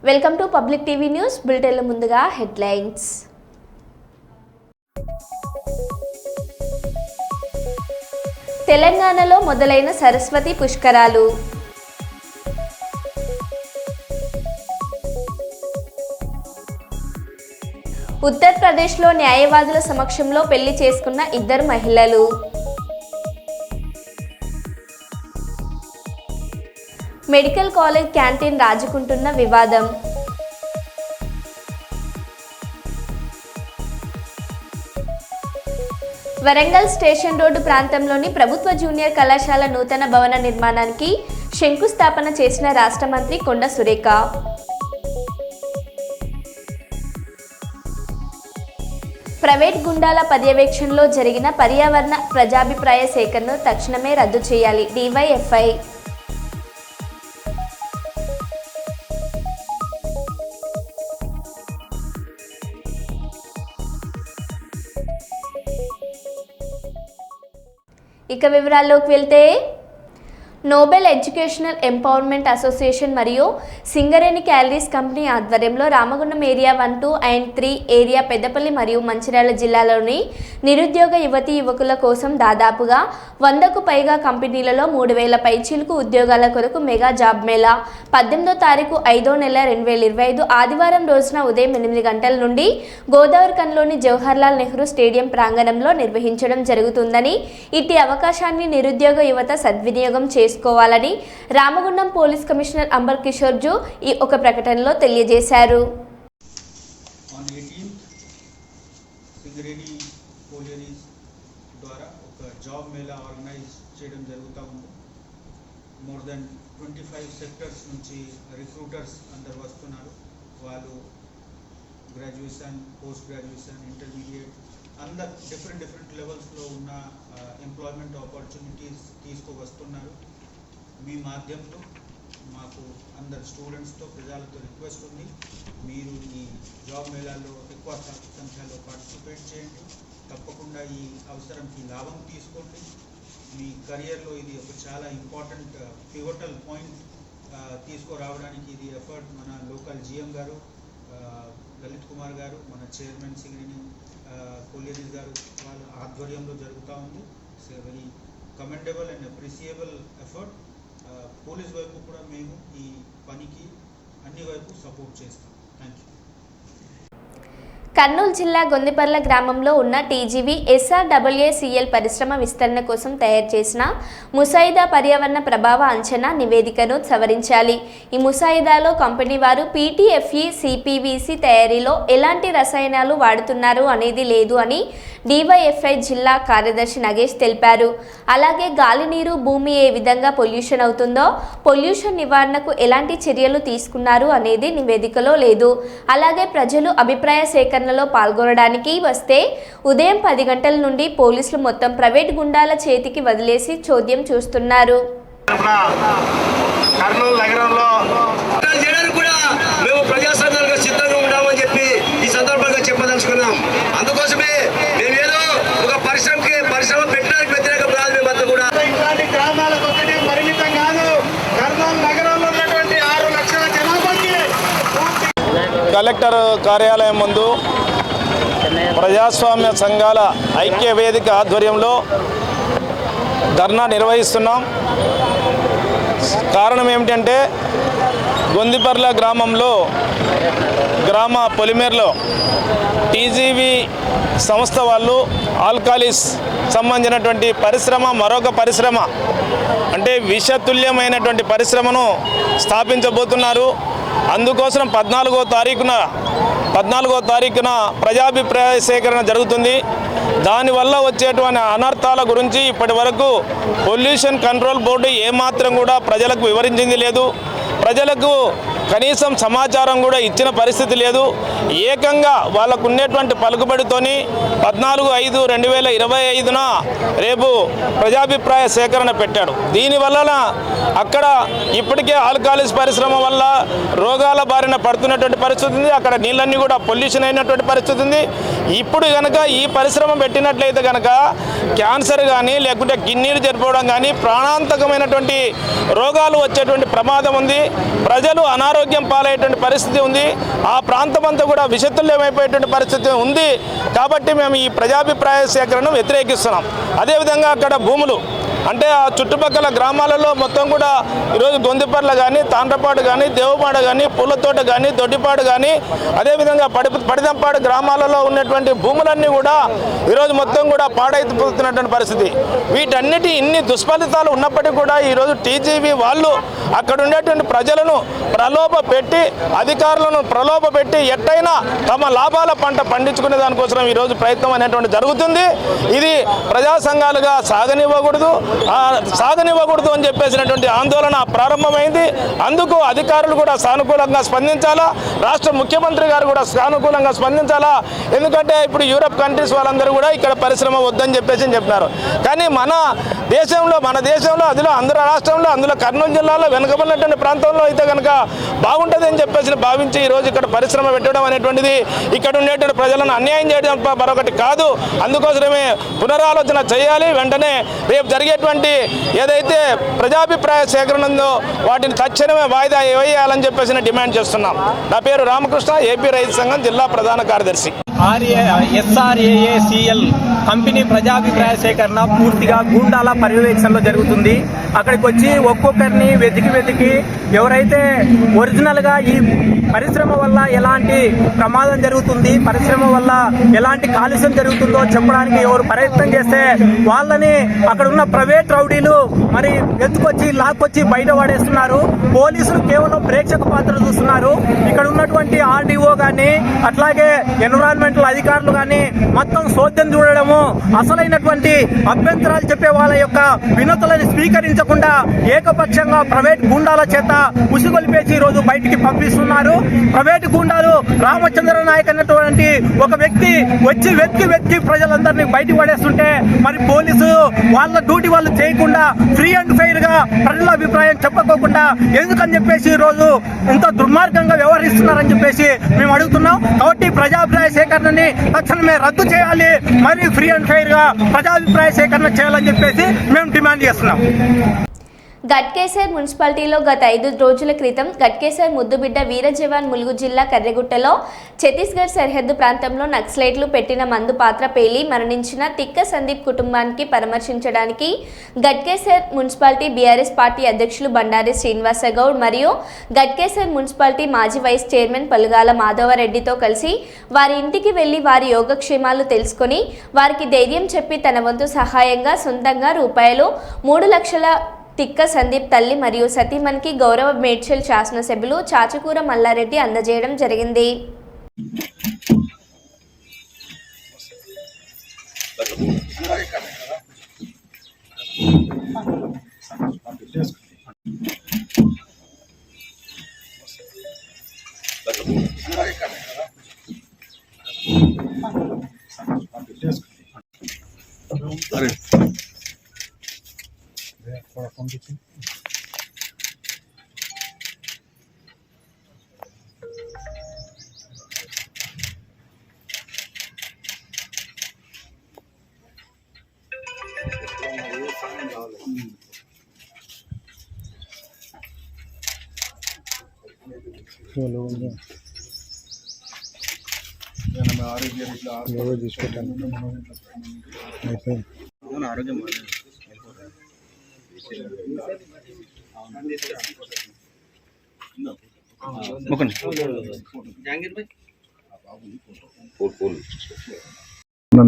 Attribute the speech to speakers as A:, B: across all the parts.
A: Welcome to public TV news బులెటిన్ల ముందుగా headlines. తెలంగాణలో మొదలైన సరస్వతి పుష్కరాలు. ఉత్తరప్రదేశ్లో న్యాయవాదుల సమక్షంలో పెళ్లి చేసుకున్న ఇద్దరు మహిళలు. మెడికల్ కాలేజ్ క్యాంటీన్ రాజుకుంటున్న వివాదం. వరంగల్ స్టేషన్ రోడ్డు ప్రాంతంలోని ప్రభుత్వ జూనియర్ కళాశాల నూతన భవన నిర్మాణానికి శంకుస్థాపన చేసిన రాష్ట్ర మంత్రి కొండ సురేఖ. ప్రైవేట్ గుండాల పర్యవేక్షణలో జరిగిన పర్యావరణ ప్రజాభిప్రాయ సేకరణను తక్షణమే రద్దు చేయాలి డివైఎఫ్ఐ. ఇక వివరాల్లోకి వెళ్తే, నోబెల్ ఎడ్యుకేషనల్ ఎంపవర్మెంట్ అసోసియేషన్ మరియు సింగరేణి క్యాలరీస్ కంపెనీ ఆధ్వర్యంలో Ramagundam area 1, 2 and 3 area Peddapalli మరియు మంచిర్యాల జిల్లాలోని నిరుద్యోగ యువతీ యువకుల కోసం దాదాపుగా 100కు పైగా కంపెనీలలో 3000 పైచీలకు ఉద్యోగాల కొరకు మెగా జాబ్ మేళా 18వ తారీఖు 5వ నెల 2025 ఆదివారం రోజున ఉదయం 8 గంటల నుండి గోదావరిఖన్లోని జవహర్లాల్ నెహ్రూ స్టేడియం ప్రాంగణంలో నిర్వహించడం జరుగుతుందని, ఇట్టి అవకాశాన్ని నిరుద్యోగ యువత సద్వినియోగం చేసుకోవాలని రామగుండం పోలీస్ కమిషనర్ అంబర్ కిషోర్ జూ ఈ ఒక ప్రకటనలో తెలియజేశారు.
B: సింగరేణి కోలియరీస్ ద్వారా ఒక జాబ్ మేళా ఆర్గనైజ్ చేయడం జరుగుతూ ఉంది. మోర్ దెన్ 25 సెక్టర్స్ నుంచి రిక్రూటర్స్ అందరు వస్తున్నారు. వాళ్ళు గ్రాడ్యుయేషన్, పోస్ట్ గ్రాడ్యుయేషన్, ఇంటర్మీడియట్ అందరు డిఫరెంట్ లెవెల్స్లో ఉన్న ఎంప్లాయ్మెంట్ ఆపర్చునిటీస్ తీసుకువస్తున్నారు. మీ మాధ్యమంలో మాకు అందరు స్టూడెంట్స్తో, ప్రజలతో రిక్వెస్ట్ ఉంది, మీరు ఈ జాబ్ మేళాలో ఎక్కువ సంఖ్యలో పార్టిసిపేట్ చేయండి. తప్పకుండా ఈ అవసరంకి లాభం తీసుకోండి. మీ కెరియర్లో ఇది ఒక చాలా ఇంపార్టెంట్ పివటల్ పాయింట్ తీసుకురావడానికి ఇది ఎఫర్ట్ మన లోకల్ జిఎం గారు లలిత్ కుమార్ గారు, మన చైర్మన్ సింగరేణి కోలియరీస్ గారు వాళ్ళ ఆధ్వర్యంలో జరుగుతూ ఉంది. It's a very commendable and అప్రిసియబుల్ effort. Police వైపు కూడా మేము ఈ పనికి అన్ని వైపు సపోర్ట్ చేస్తాం. Thank you.
A: కర్నూలు జిల్లా గొందిపర్ల గ్రామంలో ఉన్న టీజీవీ SRAACL పరిశ్రమ విస్తరణ కోసం తయారు చేసిన ముసాయిదా పర్యావరణ ప్రభావ అంచనా నివేదికను సవరించాలి. ఈ ముసాయిదాలో కంపెనీ వారు PTFE, CPVC తయారీలో ఎలాంటి రసాయనాలు వాడుతున్నారు అనేది లేదు అని డివైఎఫ్ఐ జిల్లా కార్యదర్శి నగేష్ తెలిపారు. అలాగే గాలి, నీరు, భూమి ఏ విధంగా పొల్యూషన్ అవుతుందో, పొల్యూషన్ నివారణకు ఎలాంటి చర్యలు తీసుకున్నారు అనేది నివేదికలో లేదు. అలాగే ప్రజలు అభిప్రాయ సేకరణలో పాల్గొనడానికి వస్తే ఉదయం 10 గంటల నుండి పోలీసులు మొత్తం ప్రైవేట్ గుండాల చేతికి వదిలేసి చోద్యం చూస్తున్నారు.
C: కర్నూలు నగరంలో కూడా మేము ప్రజా సంఘాలుగా సిద్ధంగా ఉన్నామని చెప్పి ఈ సందర్భంగా చెప్పదలుచుకున్నాం. అందుకోసమే మేమేదో ఒక పరిశ్రమ పెట్టడానికి వ్యతిరేకం కాదు. మేమంతా కూడా ఇట్లాంటి గ్రామాలకు ఒకటి పరిమితం కాదు. కర్నూలు నగరంలో ఉన్నటువంటి 6 లక్షల జనాభాకి కలెక్టర్ కార్యాలయం ముందు ప్రజాస్వామ్య సంఘాల ఐక్య వేదిక ఆధ్వర్యంలో ధర్నా నిర్వహిస్తున్నాం. కారణం ఏమిటంటే, గొందిపర్ల గ్రామంలో గ్రామ పొలిమేర్లో టీజీవీ సంస్థ వాళ్ళు ఆల్కాలిస్ సంబంధించినటువంటి పరిశ్రమ, మరొక పరిశ్రమ అంటే విషతుల్యమైనటువంటి పరిశ్రమను స్థాపించబోతున్నారు. అందుకోసం 14వ తారీఖున ప్రజాభిప్రాయ సేకరణ జరుగుతుంది. దానివల్ల వచ్చేటువంటి అనర్థాల గురించి ఇప్పటి వరకు పొల్యూషన్ కంట్రోల్ బోర్డు ఏమాత్రం కూడా ప్రజలకు వివరించింది లేదు. ప్రజలకు కనీసం సమాచారం కూడా ఇచ్చిన పరిస్థితి లేదు. ఏకంగా వాళ్ళకు ఉండేటువంటి పలుకుబడితోని 14/5/2025న రేపు ప్రజాభిప్రాయ సేకరణ పెట్టాడు. దీనివల్ల అక్కడ ఇప్పటికే ఆల్కాలిస్ పరిశ్రమ వల్ల రోగాల బారిన పడుతున్నటువంటి పరిస్థితి ఉంది. అక్కడ నీళ్ళన్నీ కూడా పొల్యూషన్ అయినటువంటి పరిస్థితి ఉంది. ఇప్పుడు కనుక ఈ పరిశ్రమ పెట్టినట్లయితే కనుక క్యాన్సర్ కానీ లేకుంటే కిడ్నీలు చనిపోవడం కానీ ప్రాణాంతకమైనటువంటి రోగాలు వచ్చేటువంటి ప్రమాదం ఉంది. ప్రజలు అనారోగ్య
D: అనారోగ్యం పాలయ్యేటువంటి పరిస్థితి ఉంది. ఆ ప్రాంతం అంతా కూడా విషతుల్యమైపోయేటువంటి పరిస్థితి ఉంది. కాబట్టి మేము ఈ ప్రజాభిప్రాయ సేకరణను వ్యతిరేకిస్తున్నాం. అదేవిధంగా అక్కడ భూములు అంటే ఆ చుట్టుపక్కల గ్రామాలలో మొత్తం కూడా ఈరోజు గొంతిపర్ల కానీ, తాండ్రపాడు కానీ, దేవపాడు కానీ, పూలతోట కానీ, దొడ్డిపాడు కానీ, అదేవిధంగా పడిదంపాడు గ్రామాలలో ఉన్నటువంటి భూములన్నీ కూడా ఈరోజు మొత్తం కూడా పాడైపోతున్నటువంటి పరిస్థితి. వీటన్నిటి ఇన్ని దుష్ఫలితాలు ఉన్నప్పటికీ కూడా ఈరోజు టీజీవీ వాళ్ళు అక్కడ ఉండేటువంటి ప్రజలను ప్రలోభ పెట్టి, అధికారులను ప్రలోభ పెట్టి ఎట్టయినా తమ లాభాల పంట పండించుకునే దానికోసం ఈరోజు ప్రయత్నం అనేటువంటి జరుగుతుంది. ఇది ప్రజా సంఘాలుగా సాగనివ్వకూడదు అని చెప్పేసినటువంటి ఆందోళన ప్రారంభమైంది. అందుకు అధికారులు కూడా సానుకూలంగా స్పందించాలా, రాష్ట్ర ముఖ్యమంత్రి గారు కూడా సానుకూలంగా స్పందించాలా. ఎందుకంటే ఇప్పుడు యూరప్ కంట్రీస్ వాళ్ళందరూ కూడా ఇక్కడ పరిశ్రమ వద్దని చెప్పేసి చెప్పినారు. కానీ మన దేశంలో అందులో ఆంధ్ర రాష్ట్రంలో, అందులో కర్నూలు జిల్లాలో వెనుకబడినటువంటి ప్రాంతంలో అయితే కనుక బాగుంటుంది అని చెప్పేసి భావించి ఈరోజు ఇక్కడ పరిశ్రమ పెట్టడం అనేటువంటిది ఇక్కడ ఉండేటువంటి ప్రజలను అన్యాయం చేయడం మరొకటి కాదు. అందుకోసమే పునరాలోచన చేయాలి. వెంటనే రేపు జరిగేటువంటి ఏదైతే ప్రజాభిప్రాయ సేకరణ ఉందో వాటిని తక్షణమే వాయిదా వేయాలని చెప్పేసి డిమాండ్ చేస్తున్నాం. నా పేరు రామకృష్ణ, ఏపీ రైతు సంఘం జిల్లా ప్రధాన కార్యదర్శి.
E: SRAACL కంపెనీ ప్రజాభిప్రాయ సేకరణ పూర్తిగా గూండాల పర్యవేక్షణలో జరుగుతుంది. అక్కడికి వచ్చి ఒక్కొక్కరిని వెతికి ఎవరైతే ఒరిజినల్గా ఈ పరిశ్రమ వల్ల ఎలాంటి ప్రమాదం జరుగుతుంది, పరిశ్రమ వల్ల ఎలాంటి కాలుష్యం జరుగుతుందో చెప్పడానికి ఎవరు ప్రయత్నం చేస్తే వాళ్ళని అక్కడ ఉన్న ప్రైవేట్ రౌడీలు మరి ఎత్తుకొచ్చి లాక్కొచ్చి బయట పడేస్తున్నారు. పోలీసులు కేవలం ప్రేక్షక పాత్ర చూస్తున్నారు. ఇక్కడ ఉన్నటువంటి RDO కానీ అట్లాగే ఎన్విరాన్మెంటల్ అధికారులు కానీ మొత్తం సోద్యం చూడడము, అసలైనటువంటి అభ్యంతరాలు చెప్పే వాళ్ళ యొక్క వినతులను స్వీకరించకుండా ఏకపక్షంగా ప్రైవేట్ గుండాల చేత ఉసిగొలిపేసి ఈరోజు బయటికి పంపిస్తున్నారు. ప్రైవేట్ గుండాలు రామచంద్ర నాయక్ అన్నటువంటి ఒక వ్యక్తి వచ్చి వెతికి ప్రజలందరినీ బయట పడేస్తుంటే మరి పోలీసు వాళ్ళ డ్యూటీ వాళ్ళు చేయకుండా ఫ్రీ అండ్ ఫెయిర్ గా ప్రజల అభిప్రాయం చెప్పకోకుండా ఎందుకని చెప్పేసి ఈ రోజు ఇంత దుర్మార్గంగా వ్యవహరిస్తున్నారని చెప్పేసి మేము అడుగుతున్నాం. కాబట్టి ప్రజాభిప్రాయ సేకరణని తక్షణమే రద్దు చేయాలి, మరి ఫ్రీ అండ్ ఫెయిర్ గా ప్రజాభిప్రాయ సేకరణ చేయాలని చెప్పేసి మేము డిమాండ్ చేస్తున్నాం.
A: గట్కేసర్ మున్సిపాలిటీలో గత 5 రోజుల క్రితం గట్కేసర్ ముద్దుబిడ్డ వీర జవాన్ ములుగు జిల్లా కర్రెగుట్టలో ఛత్తీస్గఢ్ సరిహద్దు ప్రాంతంలో నక్సలైట్లు పెట్టిన మందు పాత్ర పేలి మరణించిన తిక్క సందీప్ కుటుంబానికి పరామర్శించడానికి గట్కేసర్ మున్సిపాలిటీ బీఆర్ఎస్ పార్టీ అధ్యక్షులు బండారి శ్రీనివాసగౌడ్ మరియు గట్కేసర్ మున్సిపాలిటీ మాజీ వైస్ చైర్మన్ పలుగాల మాధవరెడ్డితో కలిసి వారి ఇంటికి వెళ్లి వారి యోగక్షేమాలు తెలుసుకొని వారికి ధైర్యం చెప్పి తన వంతు సహాయంగా సొంతంగా రూపాయలు 3 లక్షల తిక్క సందీప్ తల్లి మరియు సతీమణికి గౌరవ మేడ్చల్ శాసనసభ్యులు చాచుకూర మల్లారెడ్డి అందజేయడం జరిగింది.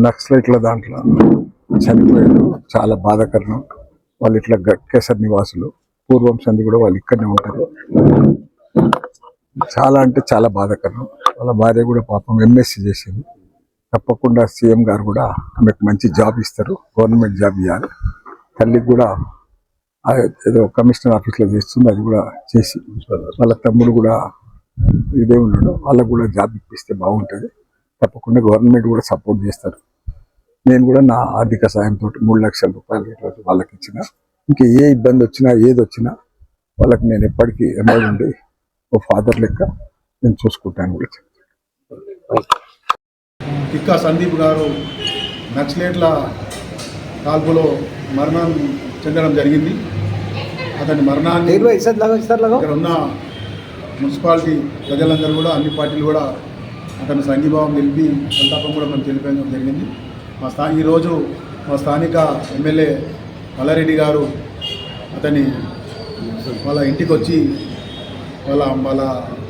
F: నక్సలైట్ల దాంట్లో చనిపోయారు. చాలా బాధాకరం. వాళ్ళు ఇట్లా గట్కేసర్ నివాసులు, పూర్వం సంది కూడా వాళ్ళు ఇక్కడనే ఉంటారు. చాలా అంటే చాలా బాధాకరం. వాళ్ళ భార్య కూడా పాపం MSc చేసింది. తప్పకుండా సీఎం గారు కూడా ఆమెకు మంచి జాబ్ ఇస్తారు, గవర్నమెంట్ జాబ్ ఇవ్వాలి. తల్లికి కూడా ఏదో కమిషనర్ ఆఫీస్లో చేస్తుంది, అది కూడా చేసి వాళ్ళ తమ్ముడు కూడా ఇదే ఉన్నాడు, వాళ్ళకు కూడా జాబ్ ఇప్పిస్తే బాగుంటుంది. తప్పకుండా గవర్నమెంట్ కూడా సపోర్ట్ చేస్తారు. నేను కూడా నా ఆర్థిక సాయంతో 3 లక్షల రూపాయలు ఈరోజు వాళ్ళకి ఇచ్చిన. ఇంకా ఏ ఇబ్బంది వచ్చినా ఏది వచ్చినా వాళ్ళకి నేను ఎప్పటికీ ఎమ్మడి ఉండి ఓ ఫాదర్ లెక్క నేను చూసుకుంటాను కూడా.
G: తిక్క సందీప్ గారు నక్సలైట్ల కాల్పులో మరణం చెందడం జరిగింది. అతని మరణాన్ని ఇక్కడ ఉన్న మున్సిపాలిటీ ప్రజలందరూ కూడా అన్ని పార్టీలు కూడా అతను సంఘీభావం తెలిపి సంతాపం కూడా మనం తెలిపేయడం జరిగింది. ఈరోజు మా స్థానిక ఎమ్మెల్యే మల్లారెడ్డి గారు అతని వాళ్ళ ఇంటికి వచ్చి వాళ్ళ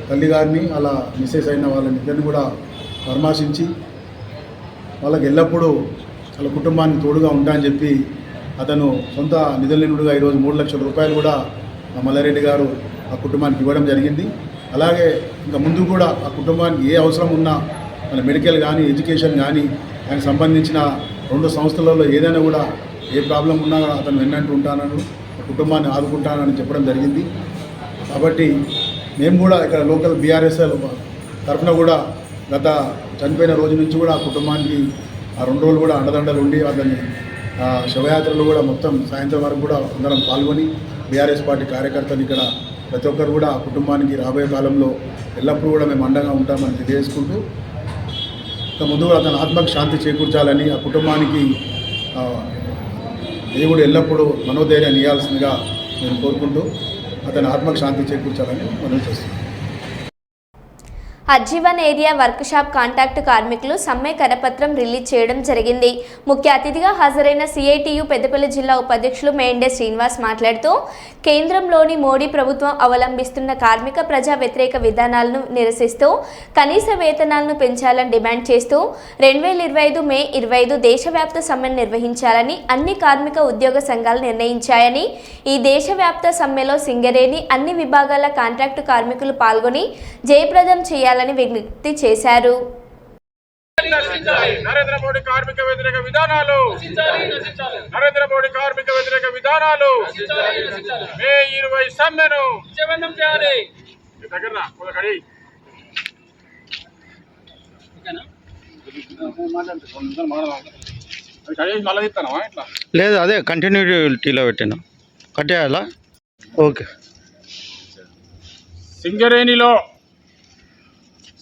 G: తల్లి గారిని వాళ్ళ మిస్సెస్ అయిన వాళ్ళనిద్దరిని కూడా పరామర్శించి వాళ్ళకి ఎల్లప్పుడూ వాళ్ళ కుటుంబానికి తోడుగా ఉంటా అని చెప్పి అతను సొంత నిధులనుడుగా ఈరోజు 3 లక్షల రూపాయలు కూడా మల్లారెడ్డి గారు ఆ కుటుంబానికి ఇవ్వడం జరిగింది. అలాగే ఇంకా ముందు కూడా ఆ కుటుంబానికి ఏ అవసరం ఉన్నా మన మెడికల్ కానీ ఎడ్యుకేషన్ కానీ ఆయనకు సంబంధించిన 2 సంస్థలలో ఏదైనా కూడా ఏ ప్రాబ్లం ఉన్నా అతను వెన్నంటూ ఉంటానని ఆ కుటుంబాన్ని ఆదుకుంటానని చెప్పడం జరిగింది. కాబట్టి మేము కూడా ఇక్కడ లోకల్ బీఆర్ఎస్ఎల్ తరఫున కూడా గత చనిపోయిన రోజు నుంచి కూడా ఆ కుటుంబానికి ఆ 2 రోజులు కూడా అండదండలు ఉండి అతని శవయాత్రలు కూడా మొత్తం సాయంత్రం వరకు కూడా అందరం పాల్గొని బీఆర్ఎస్ పార్టీ కార్యకర్తలు ఇక్కడ ప్రతి ఒక్కరు కూడా ఆ కుటుంబానికి రాబోయే కాలంలో ఎల్లప్పుడూ కూడా మేము అండగా ఉంటామని తెలియజేసుకుంటూ ఇక ముందు కూడా అతని ఆత్మకు శాంతి చేకూర్చాలని ఆ కుటుంబానికి దేవుడు ఎల్లప్పుడూ మనోధైర్యాన్ని ఇవ్వాల్సిందిగా నేను కోరుకుంటూ అతని ఆత్మకు శాంతి చేకూర్చాలని మనం చేస్తున్నాం.
A: అజ్జీవన్ ఏరియా వర్క్షాప్ కాంట్రాక్టు కార్మికులు సమ్మె కరపత్రం రిలీజ్ చేయడం జరిగింది. ముఖ్య అతిథిగా హాజరైన సిఐటియు పెద్దపల్లి జిల్లా ఉపాధ్యక్షులు మేండే శ్రీనివాస్ మాట్లాడుతూ కేంద్రంలోని మోడీ ప్రభుత్వం అవలంబిస్తున్న కార్మిక ప్రజా వ్యతిరేక విధానాలను నిరసిస్తూ కనీస వేతనాలను పెంచాలని డిమాండ్ చేస్తూ 2025 మే 25 దేశవ్యాప్త సమ్మెను నిర్వహించాలని అన్ని కార్మిక ఉద్యోగ సంఘాలు నిర్ణయించాయని, ఈ దేశవ్యాప్త సమ్మెలో సింగరేణి అన్ని విభాగాల కాంట్రాక్టు కార్మికులు పాల్గొని జయప్రదం చేయాలని విజ్ఞప్తి చేశారు.
D: నరేంద్ర మోడీ కార్మిక వ్యతిరేక విధానాలు, నరేంద్ర మోడీ కార్మిక వ్యతిరేక విధానాలు, మే 20 సమ్మెను విజయవంతం చేయాలి.
H: లేదు, అదే కంటిన్యూటీలో పెట్టినా కట్టేయాలా. ఓకే.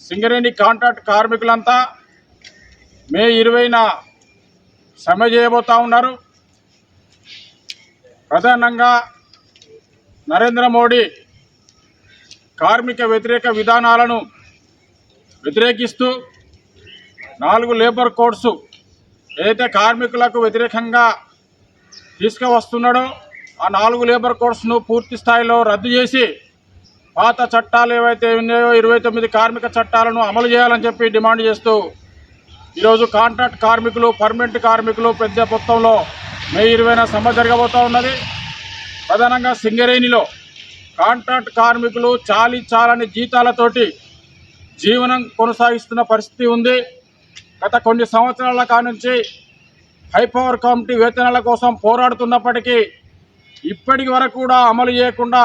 D: సింగరేణి కాంట్రాక్ట్ కార్మికులంతా మే 20న సమ్మె చేయబోతా ఉన్నారు. ప్రధానంగా నరేంద్ర మోడీ కార్మిక వ్యతిరేక విధానాలను వ్యతిరేకిస్తూ 4 లేబర్ కోడ్స్ ఏదైతే కార్మికులకు వ్యతిరేకంగా తీసుకువస్తున్నాడో ఆ 4 లేబర్ కోడ్స్ను పూర్తి స్థాయిలో రద్దు చేసి పాత చట్టాలు ఏవైతే ఉన్నాయో 29 కార్మిక చట్టాలను అమలు చేయాలని చెప్పి డిమాండ్ చేస్తూ ఈరోజు కాంట్రాక్ట్ కార్మికులు, పర్మనెంట్ కార్మికులు పెద్ద మొత్తంలో మే 20న సమ్మె జరగబోతూ ఉన్నది. ప్రధానంగా సింగరేణిలో కాంట్రాక్ట్ కార్మికులు చాలని జీతాలతోటి జీవనం కొనసాగిస్తున్న పరిస్థితి ఉంది. గత కొన్ని సంవత్సరాల కానుంచి హై పవర్ కమిటీ వేతనాల కోసం పోరాడుతున్నప్పటికీ ఇప్పటి వరకు కూడా అమలు చేయకుండా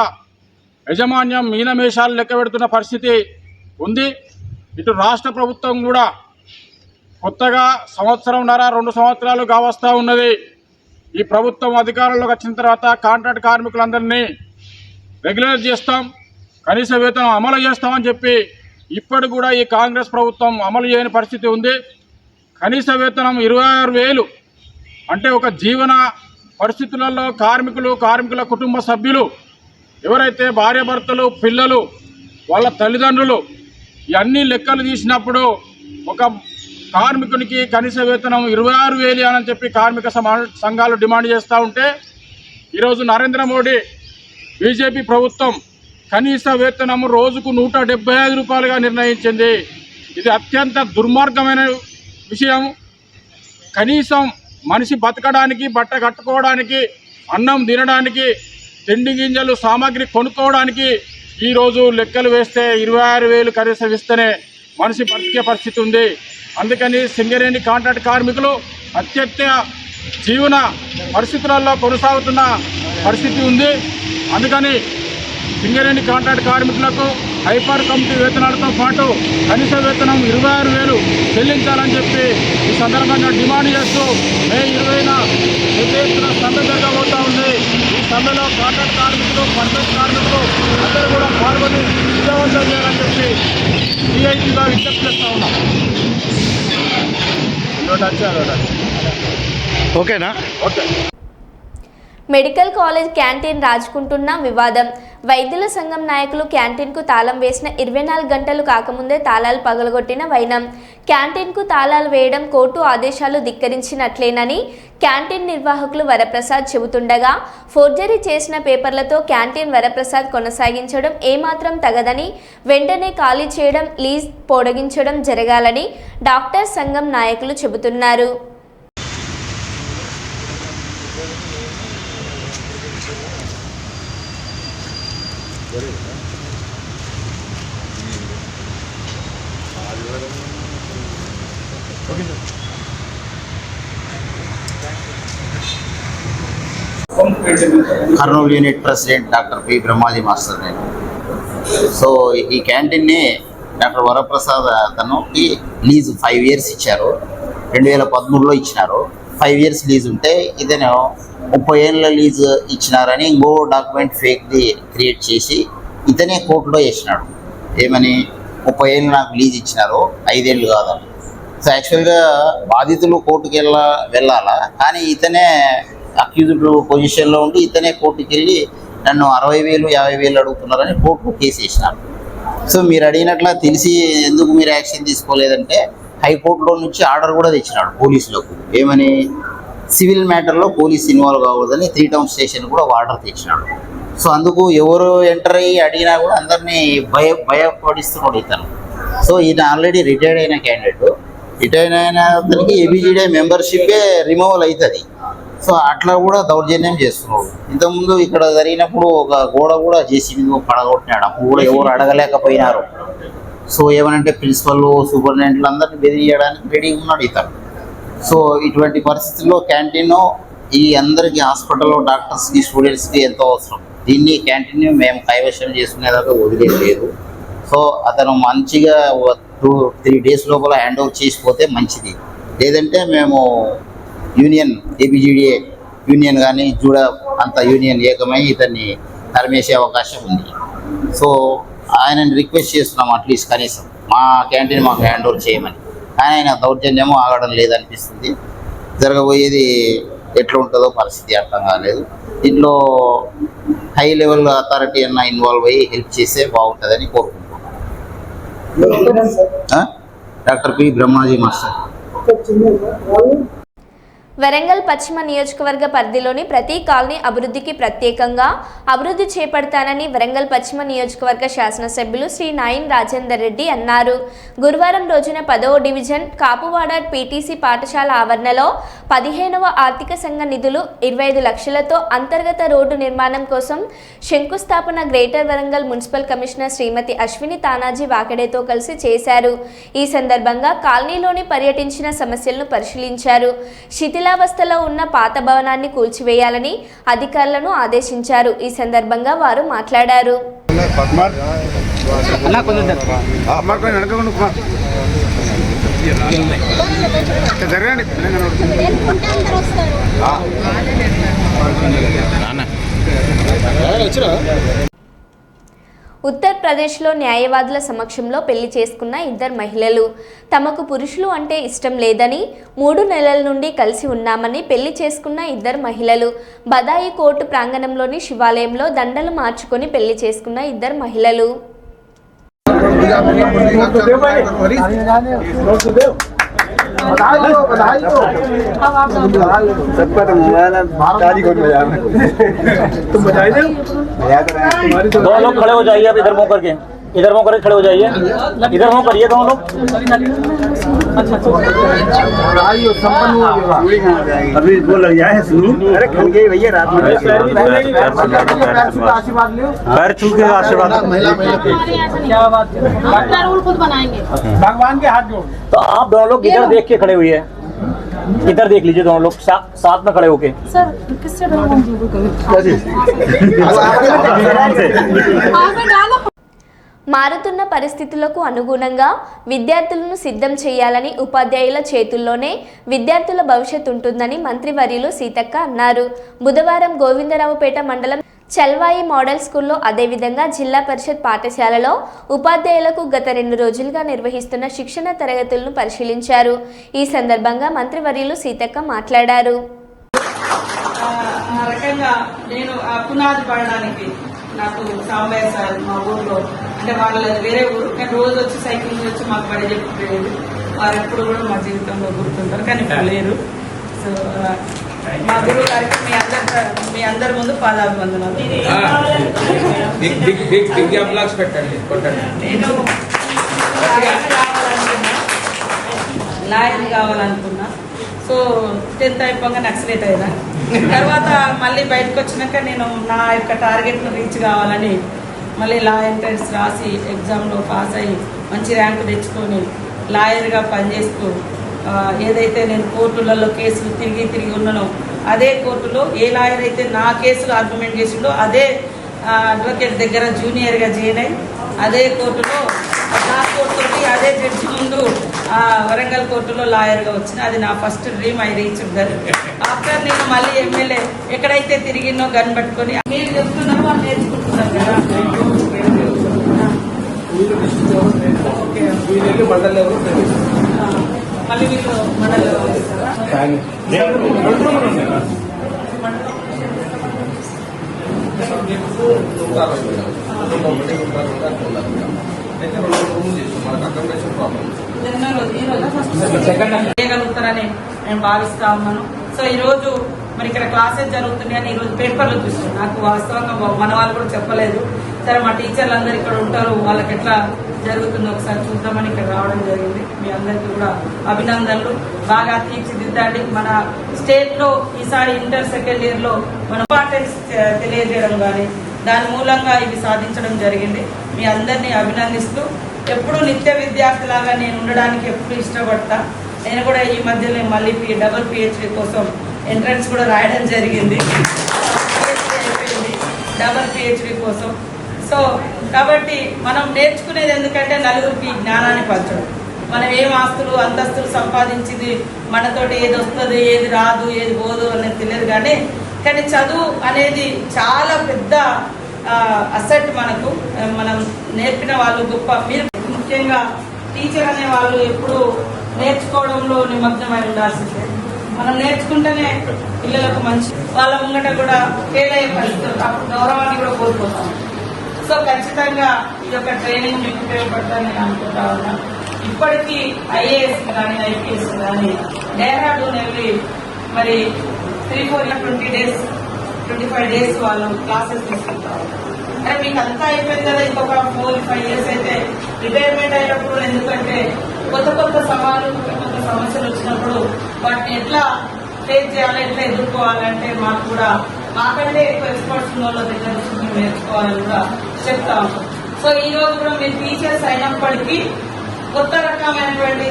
D: యజమాన్యం మీనమేషాలు లెక్క పెడుతున్న పరిస్థితి ఉంది. ఇటు రాష్ట్ర ప్రభుత్వం కూడా కొత్తగా 1.5-2 సంవత్సరాలు కావస్తూ ఉన్నది. ఈ ప్రభుత్వం అధికారంలోకి వచ్చిన తర్వాత కాంట్రాక్ట్ కార్మికులందరినీ రెగ్యులర్ చేస్తాం, కనీస వేతనం అమలు చేస్తామని చెప్పి ఇప్పటి కూడా ఈ కాంగ్రెస్ ప్రభుత్వం అమలు చేయని పరిస్థితి ఉంది. కనీస వేతనం 26,000 అంటే ఒక జీవన పరిస్థితులలో కార్మికుల కుటుంబ సభ్యులు ఎవరైతే భార్యాభర్తలు, పిల్లలు, వాళ్ళ తల్లిదండ్రులు ఇవన్నీ లెక్కలు తీసినప్పుడు ఒక కార్మికునికి కనీస వేతనం 26,000 అని చెప్పి కార్మిక సంఘాలు డిమాండ్ చేస్తూ ఉంటే ఈరోజు నరేంద్ర మోడీ బీజేపీ ప్రభుత్వం కనీస వేతనం రోజుకు 175 రూపాయలుగా నిర్ణయించింది. ఇది అత్యంత దుర్మార్గమైన విషయం. కనీసం మనిషి బతకడానికి, బట్ట కట్టుకోవడానికి, అన్నం తినడానికి, తిండి గింజలు సామాగ్రి కొనుక్కోవడానికి ఈరోజు లెక్కలు వేస్తే 26,000 కనీసం ఇస్తేనే మనిషి బతికే పరిస్థితి ఉంది. అందుకని సింగరేణి కాంట్రాక్ట్ కార్మికులు అత్యంత జీవన పరిస్థితులలో కొనసాగుతున్న పరిస్థితి ఉంది. అందుకని సింగరేణి కాంట్రాక్ట్ కార్మికులకు హైపర్ కమిటీ వేతనాలతో పాటు కనీస వేతనం 26,000 చెల్లించాలని చెప్పి ఈ సందర్భంగా డిమాండ్ చేస్తూ మే 20న పెద్ద ఎత్తున సమ్మె జరగబోతూ ఉంది. ఈ సమ్మెలో కాంట్రాక్ట్ కార్మికులు, పర్మనెంట్ కార్మికులు అందరూ కూడా పాల్గొని విజయవంతం చేయాలని చెప్పి సిఐటిగా విజ్ఞప్తి చేస్తూ ఉన్నాం.
H: ఓకేనా?
D: ఓకే.
A: మెడికల్ కాలేజ్ క్యాంటీన్ రాజుకుంటున్న వివాదం. వైద్యుల సంఘం నాయకులు క్యాంటీన్కు తాళం వేసిన 24 గంటలు కాకముందే తాళాలు పగలగొట్టిన వైనం. క్యాంటీన్కు తాళాలు వేయడం కోర్టు ఆదేశాలు ధిక్కరించినట్లేనని క్యాంటీన్ నిర్వాహకులు వరప్రసాద్ చెబుతుండగా, ఫోర్జరీ చేసిన పేపర్లతో క్యాంటీన్ వరప్రసాద్ కొనసాగించడం ఏమాత్రం తగదని, వెంటనే ఖాళీ చేయడం, లీజ్ పొడిగించడం జరగాలని డాక్టర్ సంఘం నాయకులు చెబుతున్నారు.
I: Kurnool unit president doctor P Brahmaji master నేను. సో ఈ క్యాంటీన్ని డాక్టర్ వరప్రసాద్ అతనుకి లీజు 5 years ఇచ్చారు. 2013లో ఇచ్చినారు. 5 years లీజ్ ఉంటే ఇతను 30 ఏళ్ళ లీజ్ ఇచ్చినారని ఇంకో డాక్యుమెంట్ ఫేక్ది క్రియేట్ చేసి ఇతనే కోర్టులో వేసినాడు. ఏమని 30 ఏళ్ళు నాకు లీజ్ ఇచ్చినారు, 5 ఏళ్ళు కాదని. సో యాక్చువల్గా బాధితులు కోర్టుకి వెళ్ళాలా, కానీ ఇతనే అక్యూజ్డ్ పొజిషన్లో ఉండి ఇతనే కోర్టుకి వెళ్ళి నన్ను 60,000 50,000 అడుగుతున్నారని కోర్టుకు కేసు వేసినారు. సో మీరు అడిగినట్లా తెలిసి ఎందుకు మీరు యాక్షన్ తీసుకోలేదంటే హైకోర్టులో నుంచి ఆర్డర్ కూడా తెచ్చినాడు పోలీసులకు. ఏమని సివిల్ మ్యాటర్లో పోలీస్ ఇన్వాల్వ్ కావద్దని 3 Town స్టేషన్ కూడా ఆర్డర్ తెచ్చినాడు. సో అందుకు ఎవరు ఎంటర్ అయ్యి అడిగినా కూడా అందరినీ భయపడిస్తున్నాడు ఇతను. సో ఈయన ఆల్రెడీ రిటైర్డ్ అయిన క్యాండిడేట్. రిటైర్డ్ అయిన అతనికి ఏబిజిడి మెంబర్షిప్పే రిమూవల్ అవుతుంది. సో అట్లా కూడా దౌర్జన్యం చేస్తున్నాడు. ఇంతకుముందు ఇక్కడ జరిగినప్పుడు ఒక గోడ కూడా జేసీబీ పడగొట్టినాడు. అప్పుడు కూడా ఎవరు అడగలేకపోయినారు. సో ఏమనంటే ప్రిన్సిపల్, సూపరింటెండెంట్లు అందరినీ బెదిరియడానికి రెడీగా ఉన్నాడు ఇతను. సో ఇటువంటి పరిస్థితుల్లో క్యాంటీన్ ఈ అందరికీ హాస్పిటల్లో డాక్టర్స్కి, స్టూడెంట్స్కి ఎంతో అవసరం. దీన్ని క్యాంటీన్ని మేము కైవశం చేసుకునేదాకా వదిలేదు. సో అతను మంచిగా 2-3 days లోపల హ్యాండ్ ఓవర్ చేసిపోతే మంచిది. లేదంటే మేము యూనియన్, ఏబిజిడిఏ యూనియన్ కానీ జూడా అంత యూనియన్ ఏకమై ఇతన్ని తరిమేసే అవకాశం ఉంది. సో ఆయనని రిక్వెస్ట్ చేస్తున్నాం అట్లీస్ట్ కనీసం మా క్యాంటీన్ మాకు హ్యాండ్ ఓవర్ చేయమని. కానీ ఆయన దౌర్జన్యమో ఆగడం లేదనిపిస్తుంది. జరగబోయేది ఎట్లా ఉంటుందో పరిస్థితి అర్థం కాలేదు. దీంట్లో హై లెవెల్ అథారిటీ అన్న ఇన్వాల్వ్ అయ్యి హెల్ప్ చేస్తే బాగుంటుందని కోరుకుంటున్నాం. Doctor P Brahmaji master.
A: Warangal పశ్చిమ నియోజకవర్గ పరిధిలోని ప్రతి కాలనీ అభివృద్ధికి ప్రత్యేకంగా అభివృద్ధి చేపడతానని వరంగల్ పశ్చిమ నియోజకవర్గ శాసనసభ్యులు శ్రీ నాయిన్ రాజేందర్ రెడ్డి అన్నారు. గురువారం రోజున 10వ డివిజన్ కాపువాడ పీటీసీ పాఠశాల ఆవరణలో 15వ ఆర్థిక సంఘ నిధులు 25 లక్షలతో అంతర్గత రోడ్డు నిర్మాణం కోసం శంకుస్థాపన గ్రేటర్ వరంగల్ మున్సిపల్ కమిషనర్ శ్రీమతి అశ్విని తానాజీ వాకడేతో కలిసి చేశారు. ఈ సందర్భంగా కాలనీలోని పర్యటించిన సమస్యలను పరిశీలించారు. శిథిలావస్థలో ఉన్న పాత భవనాన్ని కూల్చివేయాలని అధికారులను ఆదేశించారు. ఈ సందర్భంగా వారు మాట్లాడారు. ఉత్తరప్రదేశ్లో న్యాయవాదుల సమక్షంలో పెళ్లి చేసుకున్న 2 మహిళలు తమకు పురుషులు అంటే ఇష్టం లేదని 3 నెలల నుండి కలిసి ఉన్నామని పెళ్లి చేసుకున్న 2 మహిళలు బదాయి కోర్టు ప్రాంగణంలోని శివాలయంలో దండలు మార్చుకొని పెళ్లి చేసుకున్న 2 మహిళలు.
J: दो लोग खड़े हो जाइए, अब इधर मुंह करके, इधर मुंह करके खड़े हो जाइए, इधर मुंह करिए दोनों लोग. अभी बोल गया है सुनो. अरे खन गए भैया रात में पैर छू के आशीर्वाद. क्या बात है, खुद बनाएंगे भगवान के हाथ जोड़. तो आप दोनों लोग इधर देख के खड़े हुए हैं, इधर देख लीजिए दोनों लोग साथ में खड़े होके. सर किससे
A: మారుతున్న పరిస్థితులకు అనుగుణంగా విద్యార్థులను సిద్ధం చేయాలని, ఉపాధ్యాయుల చేతుల్లోనే విద్యార్థుల భవిష్యత్తు ఉంటుందని మంత్రివర్యులు సీతక్క అన్నారు. బుధవారం గోవిందరావుపేట మండలం చల్వాయి మోడల్ స్కూల్లో, అదేవిధంగా జిల్లా పరిషత్ పాఠశాలలో ఉపాధ్యాయులకు గత 2 రోజులుగా నిర్వహిస్తున్న శిక్షణ తరగతులను పరిశీలించారు. ఈ సందర్భంగా మంత్రివర్యులు సీతక్క మాట్లాడారు.
K: రకంగా నేను పునాది పడడానికి నాకు సాంబయ్య సార్ మా ఊర్లో, అంటే వాళ్ళ వేరే ఊరు, కానీ రోజు వచ్చి సైకిల్ మీద వచ్చి మాకు బడి చెప్పేది. వారు ఎప్పుడు కూడా మా జీవితంలో గుర్తుంటారు, కానీ ఇప్పుడు లేరు. సో మా గురువు గారికి మీ అందరి ముందు పాదాభివందనాలు. నేను లాయర్ కావాలనుకున్నా. సో 10th అయిపోగా నక్సలేట్ అయినా. తర్వాత మళ్ళీ బయటకు వచ్చినాక నేను నా యొక్క టార్గెట్ను రీచ్ కావాలని మళ్ళీ లా ఎంట్రన్స్ రాసి ఎగ్జామ్లో పాస్ అయ్యి మంచి ర్యాంకు తెచ్చుకొని లాయర్గా పనిచేస్తూ ఏదైతే నేను కోర్టులలో కేసులు తిరిగి ఉన్నానో అదే కోర్టులో ఏ లాయర్ అయితే నా కేసులు ఆర్గ్యుమెంట్ చేసిండో అదే అడ్వకేట్ దగ్గర జూనియర్గా జాయిన్ అయ్యి అదే కోర్టులో నా కోర్టుకి అదే జడ్జి ముందు వరంగల్ కోర్టులో లాయర్గా వచ్చిన. అది నా first dream. I reach that. After నేను మళ్ళీ ఎమ్మెల్యే ఎక్కడైతే తిరిగినో గన్ పట్టుకొని మీరు చెప్తున్నారు వాళ్ళు నేర్చుకుంటున్నారు కదా. మళ్ళీ మీరు మండలంలో చేయగలుగుతారని నేను భావిస్తా ఉన్నాను. సో ఈరోజు మరి ఇక్కడ క్లాసెస్ జరుగుతున్నాయని ఈరోజు పేపర్లో చూసాను. నాకు వాస్తవంగా మన వాళ్ళు కూడా చెప్పలేదు. సరే మా టీచర్లు అందరు ఇక్కడ ఉంటారు, వాళ్ళకి ఎట్లా జరుగుతుందో ఒకసారి చూద్దామని ఇక్కడ రావడం జరిగింది. మీ అందరికీ కూడా అభినందనలు. బాగా తీర్చిదిద్దండి. మన స్టేట్లో ఈసారి ఇంటర్ సెకండ్ ఇయర్లో మన ఇంపార్టెన్స్ తెలియజేయడం కానీ దాని మూలంగా ఇవి సాధించడం జరిగింది. మీ అందరినీ అభినందిస్తూ ఎప్పుడు నిత్య విద్యార్థిలాగా నేను ఉండడానికి ఎప్పుడు ఇష్టపడతా. నేను కూడా ఈ మధ్యలో మళ్ళీ డబుల్ పిహెచ్డి కోసం ఎంట్రన్స్ కూడా రాయడం జరిగింది. అయిపోయింది డబుల్ పిహెచ్డి కోసం. సో కాబట్టి మనం నేర్చుకునేది ఎందుకంటే నలుగురికి జ్ఞానాన్ని పంచడం. మనం ఏం ఆస్తులు అంతస్తులు సంపాదించింది మనతోటి ఏది వస్తుంది ఏది రాదు ఏది పోదు అనేది తెలియదు. కానీ చదువు అనేది చాలా పెద్ద అసెట్ మనకు. మనం నేర్పిన వాళ్ళు గొప్ప. మీరు ముఖ్యంగా టీచర్ అనే వాళ్ళు ఎప్పుడు నేర్చుకోవడంలో నిమగ్నమై ఉండాల్సిందే. మనం నేర్చుకుంటేనే పిల్లలకు మంచి, వాళ్ళ ముంగట కూడా ఫెయిల్ అయ్యే పరిస్థితులు, అప్పుడు గౌరవాన్ని కూడా కోల్పోతాం. సో ఖచ్చితంగా ఈ యొక్క ట్రైనింగ్ మీకు ఉపయోగపడతానని నేను అనుకుంటా ఉన్నాను. ఇప్పటికీ ఐఏఎస్ కానీ ఐపీఎస్ కానీ డెహ్రాడూన్ వెళ్ళి మరి 3-4 days 25 days వాళ్ళు క్లాసెస్ తీసుకుంటారు. అంటే మీకు అంతా అయిపోయింది కదా, ఇంకొక 4-5 years అయితే రిటైర్మెంట్ అయినప్పుడు. ఎందుకంటే కొత్త సవాళ్ళు కొత్త సమస్యలు వచ్చినప్పుడు వాటిని ఎట్లా ఫేస్ చేయాలి, ఎట్లా ఎదుర్కోవాలంటే మాకు కూడా మాకంటే ఎక్కువ ఎక్స్పర్ట్స్ ఉన్న వాళ్ళ దగ్గర నుంచి నేర్చుకోవాలని కూడా చెప్తా ఉంటాం. సో ఈ రోజు కూడా మీరు టీచర్స్ అయినప్పటికీ కొత్త రకమైనటువంటి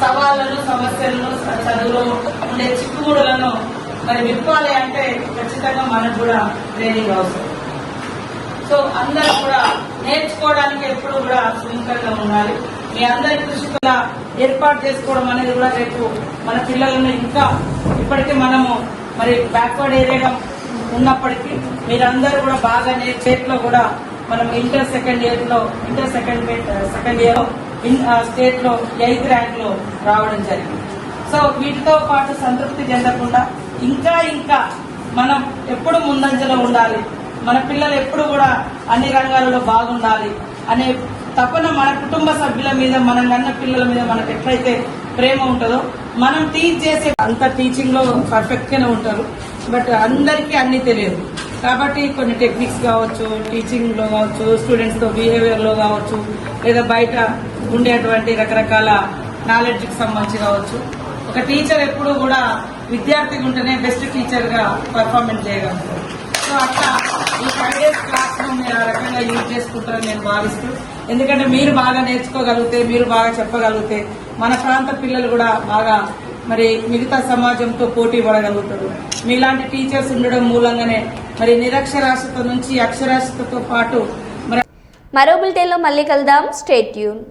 K: సవాళ్లను సమస్యలను చదువులో ఉండే చిక్కుముడులను మరి విప్పాలి అంటే ఖచ్చితంగా మనకు కూడా ట్రైనింగ్ అవసరం. సో అందరూ కూడా నేర్చుకోవడానికి ఎప్పుడు కూడా సుముఖంగా ఉండాలి. మీ అందరి కృషి కూడా ఏర్పాటు చేసుకోవడం అనేది కూడా రేపు మన పిల్లలను ఇంకా ఇప్పటికీ మనము మరి బ్యాక్వర్డ్ ఏరియాగా ఉన్నప్పటికీ మీరందరూ కూడా బాగా స్టేట్లో కూడా మనం ఇంటర్ సెకండ్ ఇయర్ లో స్టేట్ లో 8th ర్యాంక్ లో రావడం జరిగింది. సో వీటితో పాటు సంతృప్తి చెందకుండా ఇంకా మనం ఎప్పుడు ముందంజలో ఉండాలి, మన పిల్లలు ఎప్పుడు కూడా అన్ని రంగాలలో బాగుండాలి అనే తపన మన కుటుంబ సభ్యుల మీద, మనం కన్న పిల్లల మీద మనకు ఎట్లయితే ప్రేమ ఉంటుందో, మనం టీచ్ చేసే అంత టీచింగ్ లో పర్ఫెక్ట్ గానే ఉంటారు. బట్ అందరికీ అన్ని తెలియదు కాబట్టి కొన్ని టెక్నిక్స్ కావచ్చు, టీచింగ్ లో కావచ్చు, స్టూడెంట్స్ తో బిహేవియర్ లో కావచ్చు, లేదా బయట ఉండేటువంటి రకరకాల నాలెడ్జ్ కి సంబంధించి కావచ్చు. ఒక టీచర్ ఎప్పుడు కూడా విద్యార్థిగా ఉంటేనే బెస్ట్ టీచర్ గా పర్ఫార్మెన్స్ చేయగలుగుతారు. సో అట్లా ఈ 5 days క్లాస్ ను మీరు ఆ రకంగా యూజ్ చేసుకుంటారని నేను భావిస్తూ, ఎందుకంటే మీరు బాగా నేర్చుకోగలిగితే, మీరు బాగా చెప్పగలిగితే మన ప్రాంత పిల్లలు కూడా బాగా మరి మిగతా సమాజంతో పోటీ పడగలుగుతారు. మీలాంటి టీచర్స్ ఉండడం మూలంగానే మరి నిరక్షరాస్యత నుంచి అక్షరాస్యతతో పాటు
A: మరో బులెటిన్లో మళ్ళీ కలుద్దాం. Stay tune.